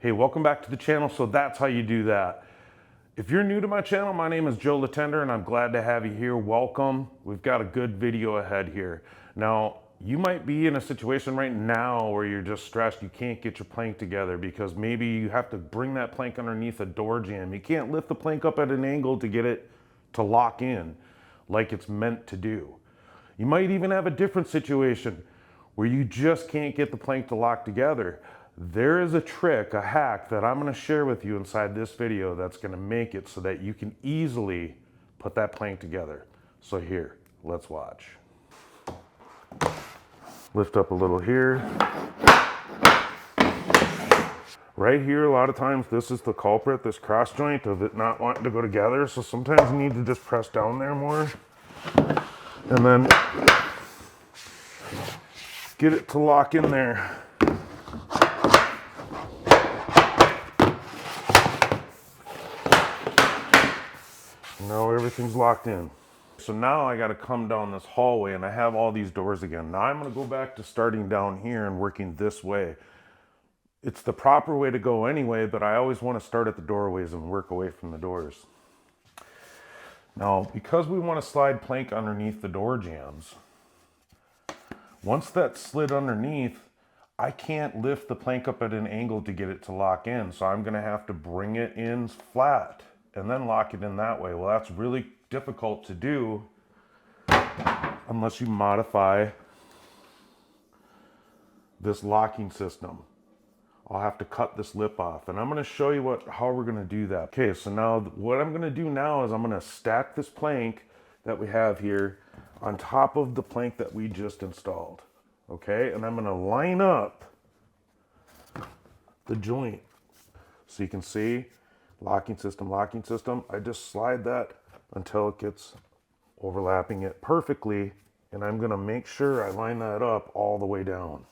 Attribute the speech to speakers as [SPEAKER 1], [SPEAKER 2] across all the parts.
[SPEAKER 1] Hey, welcome back to the channel. So that's how you do that. If you're new to my channel, my name is Joe Latender and I'm glad to have you here. Welcome. We've got a good video ahead here. Now, you might be in a situation right now where you're just stressed. You can't get your plank together because maybe you have to bring that plank underneath a door jamb. You can't lift the plank up at an angle to get it to lock in like it's meant to do. You might even have a different situation where you just can't get the plank to lock together. There is a trick, a hack that I'm going to share with you inside this video that's going to make it so that you can easily put that plank together. So here, let's watch. Lift up a little here. Right here, a lot of times this is the culprit, this cross joint of it not wanting to go together. So sometimes you need to just press down there more and then get it to lock in there. Now everything's locked in. So now I got to come down this hallway and I have all these doors again. Now I'm going to go back to starting down here and working this way. It's the proper way to go anyway, but I always want to start at the doorways and work away from the doors. Now, because we want to slide plank underneath the door jambs, once that's slid underneath, I can't lift the plank up at an angle to get it to lock in. So I'm going to have to bring it in flat and then lock it in that way. Well, that's really difficult to do unless you modify this locking system. I'll have to cut this lip off and I'm going to show you how we're going to do that. Okay, so now what I'm going to do now is I'm going to stack this plank that we have here on top of the plank that we just installed. Okay, and I'm going to line up the joint so you can see locking system. I just slide that until it gets overlapping it perfectly, and I'm going to make sure I line that up all the way down.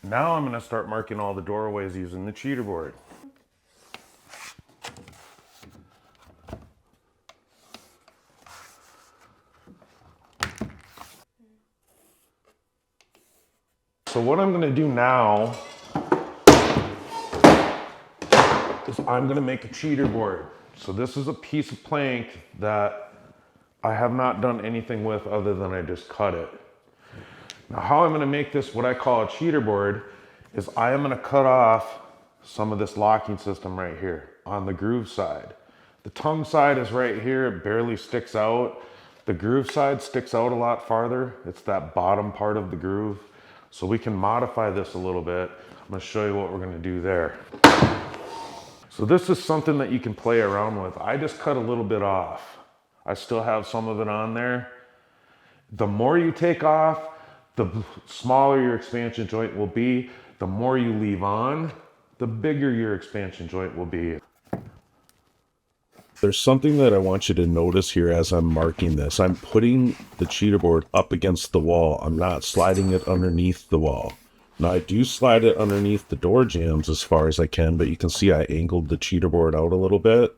[SPEAKER 1] Now I'm going to start marking all the doorways using the cheater board. So what I'm going to do now is I'm going to make a cheater board. So this is a piece of plank that I have not done anything with other than I just cut it. Now how I'm going to make this what I call a cheater board is I am going to cut off some of this locking system right here on the groove side. The tongue side is right here, it barely sticks out. The groove side sticks out a lot farther. It's that bottom part of the groove. So we can modify this a little bit. I'm going to show you what we're going to do there. So this is something that you can play around with. I just cut a little bit off. I still have some of it on there. The more you take off, the smaller your expansion joint will be. The more you leave on, the bigger your expansion joint will be.
[SPEAKER 2] There's something that I want you to notice here as I'm marking this. I'm putting the cheater board up against the wall. I'm not sliding it underneath the wall. Now I do slide it underneath the door jambs as far as I can, but you can see I angled the cheater board out a little bit.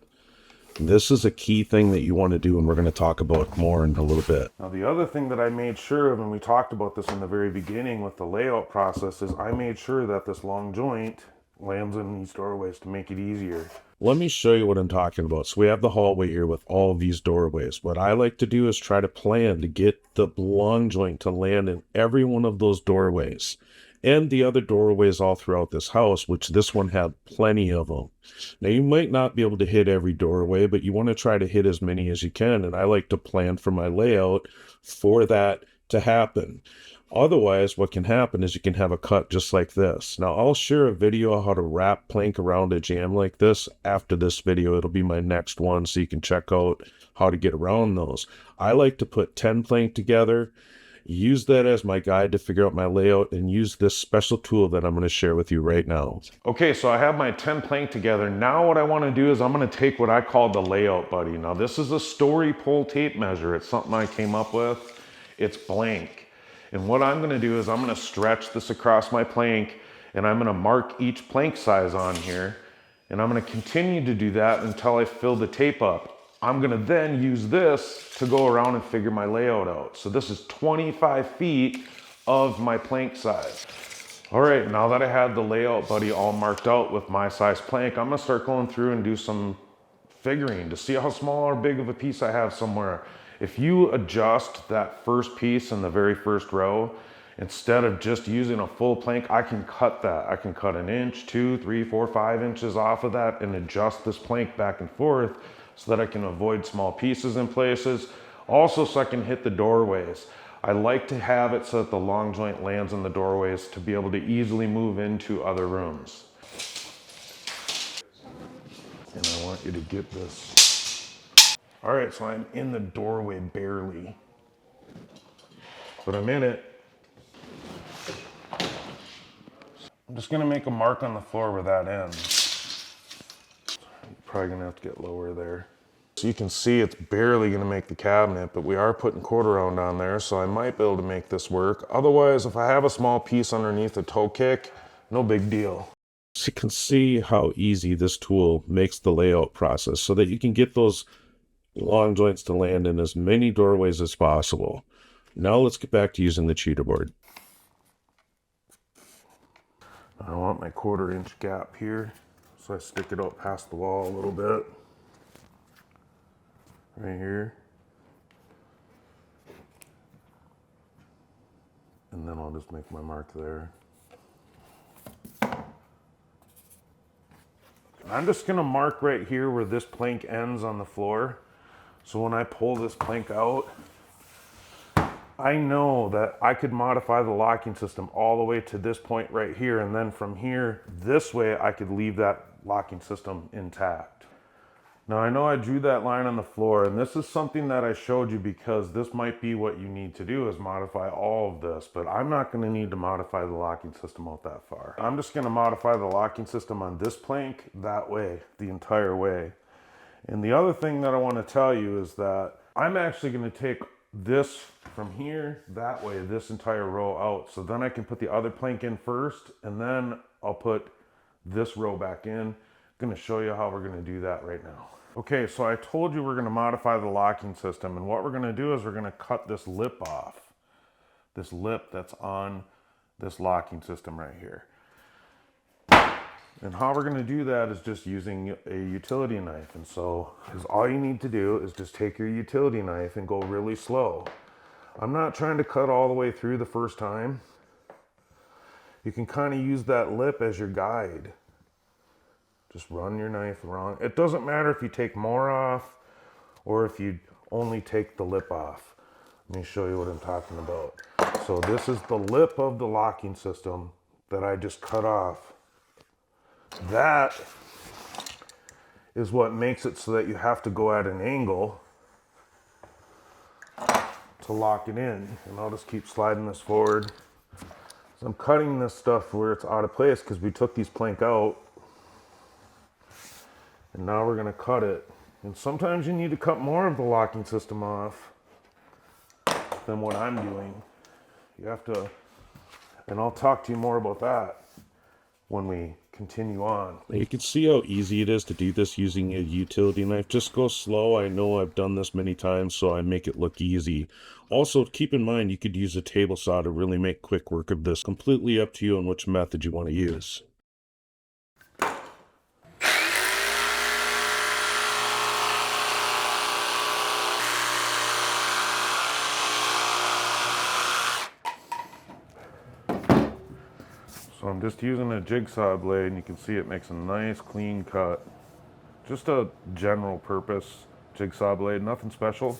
[SPEAKER 2] This is a key thing that you want to do, and we're going to talk about more in a little bit.
[SPEAKER 1] Now the other thing that I made sure of, and we talked about this in the very beginning with the layout process, is I made sure that this long joint lands in these doorways to make it easier.
[SPEAKER 2] Let me show you what I'm talking about. So we have the hallway here with all of these doorways. What I like to do is try to plan to get the long joint to land in every one of those doorways and the other doorways all throughout this house, which this one had plenty of them. Now you might not be able to hit every doorway, but you want to try to hit as many as you can. And I like to plan for my layout for that to happen. Otherwise, what can happen is you can have a cut just like this. Now, I'll share a video of how to wrap plank around a jamb like this after this video. It'll be my next one, so you can check out how to get around those. I like to put 10 plank together, use that as my guide to figure out my layout, and use this special tool that I'm going to share with you right now.
[SPEAKER 1] Okay, so I have my 10 plank together. Now what I want to do is I'm going to take what I call the layout buddy. Now this is a story pull tape measure. It's something I came up with. It's blank. And what I'm going to do is I'm going to stretch this across my plank, and I'm going to mark each plank size on here. And I'm going to continue to do that until I fill the tape up. I'm gonna then use this to go around and figure my layout out. So this is 25 feet of my plank size. All right, now that I had the layout buddy all marked out with my size plank, I'm gonna start going through and do some figuring to see how small or big of a piece I have somewhere. If you adjust that first piece in the very first row, instead of just using a full plank, I can cut that. I can cut an inch, 2, 3, 4, 5 inches off of that and adjust this plank back and forth so that I can avoid small pieces in places. Also, so I can hit the doorways. I like to have it so that the long joint lands in the doorways to be able to easily move into other rooms. And I want you to get this. All right, so I'm in the doorway barely, but I'm in it. I'm just gonna make a mark on the floor where that ends. Probably gonna have to get lower there. So you can see it's barely gonna make the cabinet, but we are putting quarter round on there, so I might be able to make this work. Otherwise, if I have a small piece underneath the toe kick, no big deal.
[SPEAKER 2] So you can see how easy this tool makes the layout process so that you can get those long joints to land in as many doorways as possible. Now let's get back to using the cheater board.
[SPEAKER 1] I want my 1/4 inch gap here, so I stick it out past the wall a little bit. Right here. And then I'll just make my mark there. I'm just gonna mark right here where this plank ends on the floor. So when I pull this plank out, I know that I could modify the locking system all the way to this point right here. And then from here, this way, I could leave that locking system intact. Now I know I drew that line on the floor, and this is something that I showed you because this might be what you need to do is modify all of this, but I'm not gonna need to modify the locking system out that far. I'm just gonna modify the locking system on this plank that way, the entire way. And the other thing that I wanna tell you is that I'm actually gonna take this from here, that way, this entire row out. So then I can put the other plank in first, and then I'll put this row back in. I'm gonna show you how we're gonna do that right now. Okay, so I told you we're gonna modify the locking system, and what we're gonna do is we're gonna cut this lip off. This lip that's on this locking system right here. And how we're gonna do that is just using a utility knife. And so, is all you need to do is just take your utility knife and go really slow. I'm not trying to cut all the way through the first time. You can kind of use that lip as your guide. Just run your knife around. It doesn't matter if you take more off or if you only take the lip off. Let me show you what I'm talking about. So this is the lip of the locking system that I just cut off. That is what makes it so that you have to go at an angle to lock it in. And I'll just keep sliding this forward. So I'm cutting this stuff where it's out of place because we took these plank out. And now we're gonna cut it. And sometimes you need to cut more of the locking system off than what I'm doing. You have to, and I'll talk to you more about that when we continue on.
[SPEAKER 2] You can see how easy it is to do this using a utility knife. Just go slow. I know I've done this many times, so I make it look easy. Also, keep in mind you could use a table saw to really make quick work of this. Completely up to you on which method you want to use.
[SPEAKER 1] So I'm just using a jigsaw blade, and you can see it makes a nice clean cut. Just a general purpose jigsaw blade, nothing special.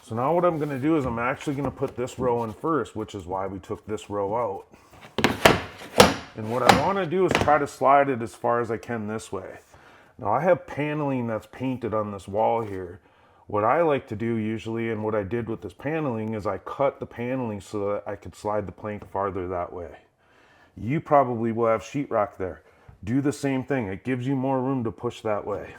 [SPEAKER 1] So now what I'm gonna do is I'm actually gonna put this row in first, which is why we took this row out. And what I wanna do is try to slide it as far as I can this way. Now I have paneling that's painted on this wall here. What I like to do usually, and what I did with this paneling, is I cut the paneling so that I could slide the plank farther that way. You probably will have sheetrock there. Do the same thing. It gives you more room to push that way.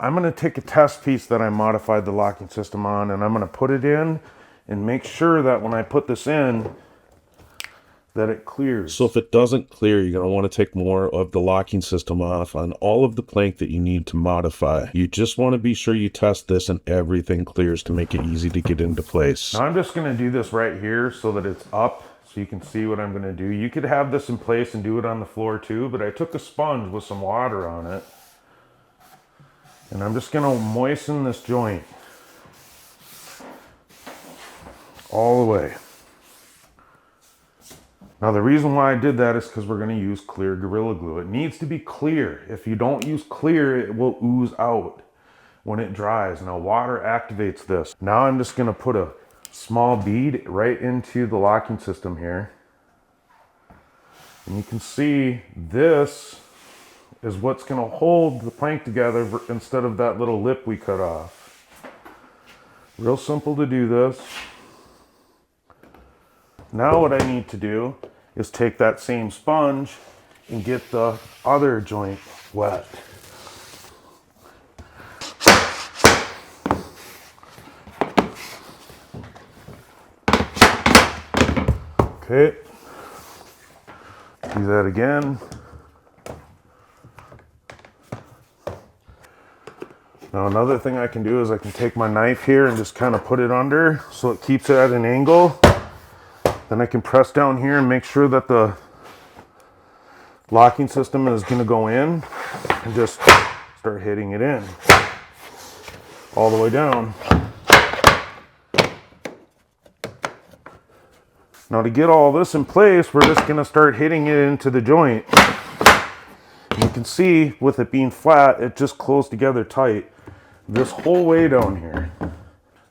[SPEAKER 1] I'm going to take a test piece that I modified the locking system on, and I'm going to put it in and make sure that when I put this in, that it clears.
[SPEAKER 2] So if it doesn't clear, you're going to want to take more of the locking system off on all of the plank that you need to modify. You just want to be sure you test this and everything clears to make it easy to get into place.
[SPEAKER 1] Now I'm just going to do this right here so that it's up so you can see what I'm going to do. You could have this in place and do it on the floor too, but I took a sponge with some water on it. And I'm just going to moisten this joint all the way. Now the reason why I did that is because we're going to use clear Gorilla Glue. It needs to be clear. If you don't use clear, it will ooze out when it dries. Now water activates this. Now I'm just going to put a small bead right into the locking system here. And you can see this is what's going to hold the plank together instead of that little lip we cut off. Real simple to do this. Now what I need to do is take that same sponge and get the other joint wet. Okay, do that again. Now another thing I can do is I can take my knife here and just kind of put it under so it keeps it at an angle. Then I can press down here and make sure that the locking system is going to go in and just start hitting it in all the way down. Now to get all this in place, we're just going to start hitting it into the joint. You can see with it being flat, it just closed together tight this whole way down here.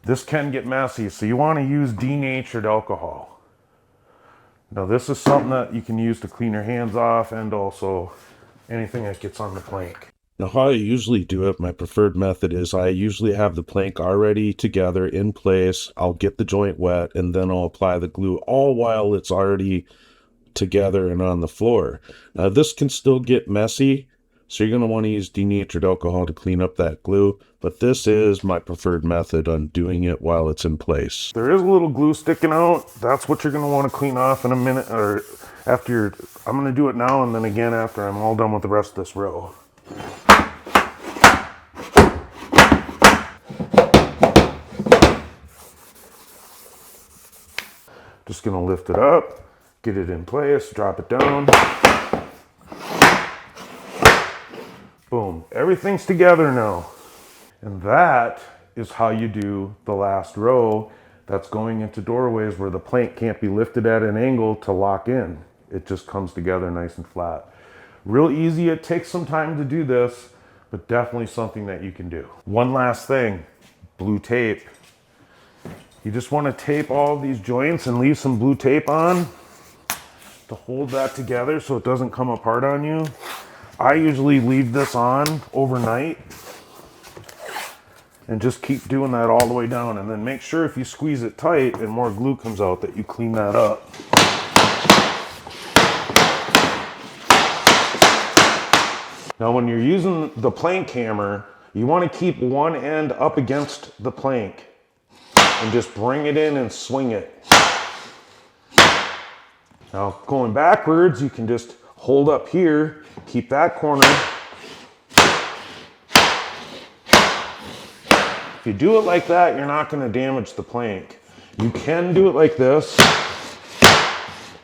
[SPEAKER 1] This can get messy, so you want to use denatured alcohol. Now this is something that you can use to clean your hands off and also anything that gets on the plank.
[SPEAKER 2] Now how I usually do it, my preferred method is I usually have the plank already together in place. I'll get the joint wet and then I'll apply the glue all while it's already together and on the floor. Now this can still get messy, so you're going to want to use denatured alcohol to clean up that glue, but this is my preferred method on doing it while it's in place.
[SPEAKER 1] There is a little glue sticking out. That's what you're going to want to clean off in a minute, or after you're, I'm going to do it now and then again after I'm all done with the rest of this row. Just going to lift it up, get it in place, drop it down. Boom, everything's together now. And that is how you do the last row that's going into doorways where the plank can't be lifted at an angle to lock in. It just comes together nice and flat. Real easy, it takes some time to do this, but definitely something that you can do. One last thing, blue tape. You just want to tape all of these joints and leave some blue tape on to hold that together so it doesn't come apart on you. I usually leave this on overnight and just keep doing that all the way down, and then make sure if you squeeze it tight and more glue comes out that you clean that up. Now when you're using the plank hammer, you want to keep one end up against the plank and just bring it in and swing it. Now going backwards, you can just hold up here, keep that corner. If you do it like that, you're not going to damage the plank. You can do it like this,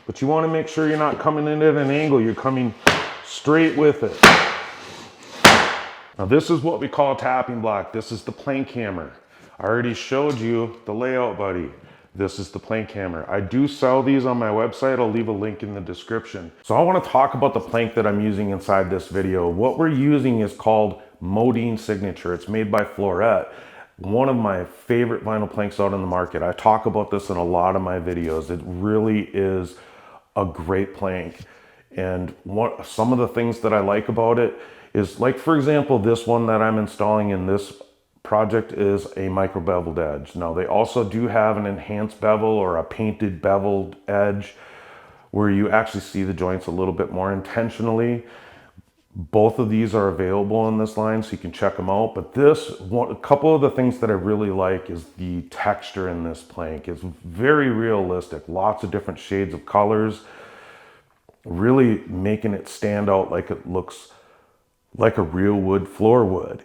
[SPEAKER 1] but you want to make sure you're not coming in at an angle, you're coming straight with it. Now this is what we call a tapping block. This is the plank hammer. I already showed you the layout, buddy. This is the plank hammer. I do sell these on my website. I'll leave a link in the description. So I want to talk about the plank that I'm using inside this video. What we're using is called Modin Signature. It's made by Floret. One of my favorite vinyl planks out on the market. I talk about this in a lot of my videos. It really is a great plank. And some of the things that I like about it is, like for example, this one that I'm installing in this project is a micro beveled edge. Now they also do have an enhanced bevel or a painted beveled edge where you actually see the joints a little bit more intentionally. Both of these are available in this line, so you can check them out. But a couple of the things that I really like is the texture in this plank. It's very realistic, lots of different shades of colors, really making it stand out like it looks like a real wood floor would.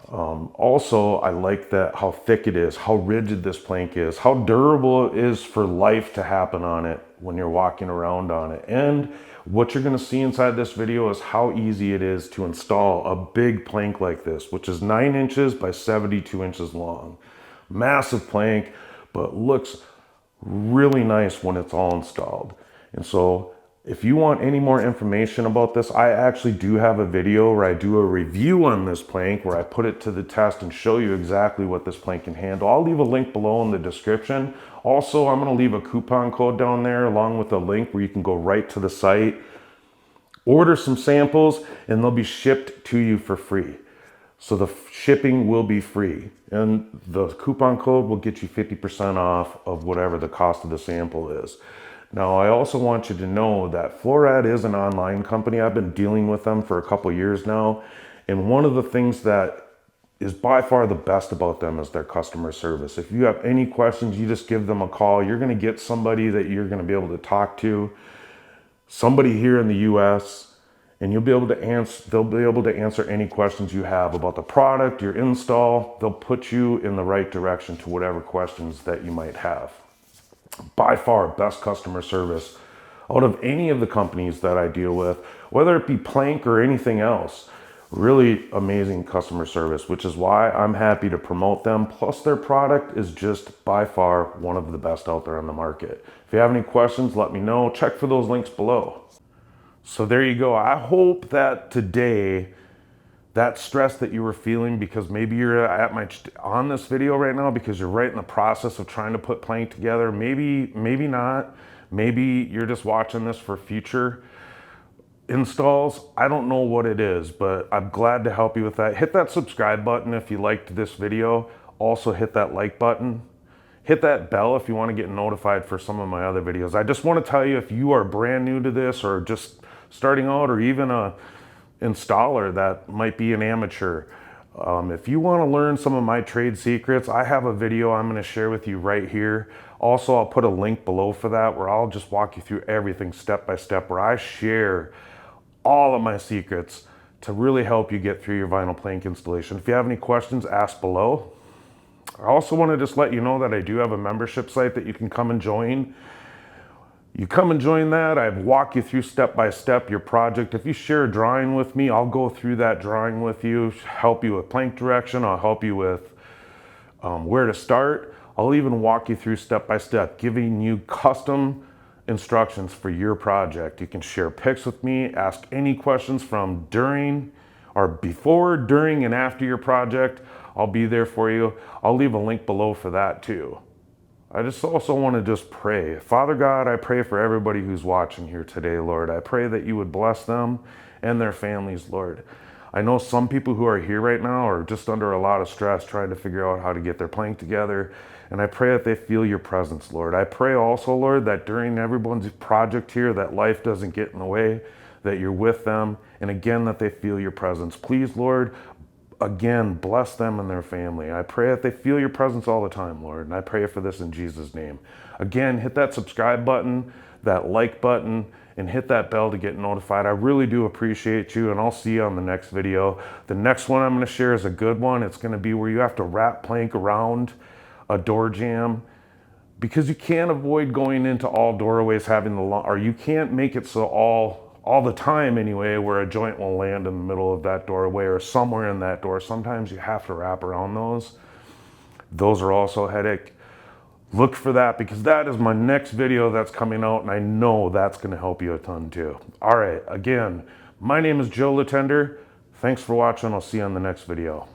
[SPEAKER 1] Also, I like that how thick it is, how rigid this plank is, how durable it is for life to happen on it when you're walking around on it. And what you're going to see inside this video is how easy it is to install a big plank like this, which is 9 inches by 72 inches long. Massive plank, but looks really nice when it's all installed. And so if you want any more information about this, I actually do have a video where I do a review on this plank where I put it to the test and show you exactly what this plank can handle. I'll leave a link below in the description. Also, I'm going to leave a coupon code down there along with a link where you can go right to the site, order some samples, and they'll be shipped to you for free. So the shipping will be free, and the coupon code will get you 50% off of whatever the cost of the sample is. Now, I also want you to know that Florad is an online company. I've been dealing with them for a couple years now, and one of the things that is by far the best about them is their customer service. If you have any questions, you just give them a call. You're going to get somebody that you're going to be able to talk to, somebody here in the US, and you'll be able to answer, they'll be able to answer any questions you have about the product, your install. They'll put you in the right direction to whatever questions that you might have. By far, best customer service out of any of the companies that I deal with, whether it be plank or anything else. Really amazing customer service, which is why I'm happy to promote them. Plus, their product is just by far one of the best out there on the market. If you have any questions, let me know. Check for those links below. So there you go. I hope that today, that stress that you were feeling because maybe you're on this video right now because you're right in the process of trying to put plank together. Maybe not. Maybe you're just watching this for future installs. I don't know what it is, but I'm glad to help you with that. Hit that subscribe button if you liked this video. Also hit that like button. Hit that bell if you want to get notified for some of my other videos. I just want to tell you, if you are brand new to this or just starting out, or even a installer that might be an amateur, if you want to learn some of my trade secrets, I have a video I'm going to share with you right here. Also, I'll put a link below for that where I'll just walk you through everything step by step, where I share all of my secrets to really help you get through your vinyl plank installation. If you have any questions, ask below. I also want to just let you know that I do have a membership site that you can come and join. You come and join that. I walk you through step by step your project. If you share a drawing with me, I'll go through that drawing with you, help you with plank direction. I'll help you with where to start. I'll even walk you through step by step, giving you custom instructions for your project. You can share pics with me, ask any questions from during or before, during, and after your project. I'll be there for you. I'll leave a link below for that too. I just also want to just pray. Father God, I pray for everybody who's watching here today, Lord. I pray that you would bless them and their families, Lord. I know some people who are here right now are just under a lot of stress trying to figure out how to get their plank together. And I pray that they feel your presence, Lord. I pray also, Lord, that during everyone's project here, that life doesn't get in the way, that you're with them, and again, that they feel your presence. Please, Lord, again, bless them and their family. I pray that they feel your presence all the time, Lord. And I pray for this in Jesus' name. Again, hit that subscribe button, that like button, and hit that bell to get notified. I really do appreciate you, and I'll see you on the next video. The next one I'm going to share is a good one. It's going to be where you have to wrap plank around a door jamb, because you can't avoid going into all doorways having or you can't make it so all the time anyway, where a joint will land in the middle of that doorway or somewhere in that door. Sometimes you have to wrap around those. Those are also a headache. Look for that, because that is my next video that's coming out, and I know that's going to help you a ton too. All right, again, my name is Joe Latender. Thanks for watching. I'll see you on the next video.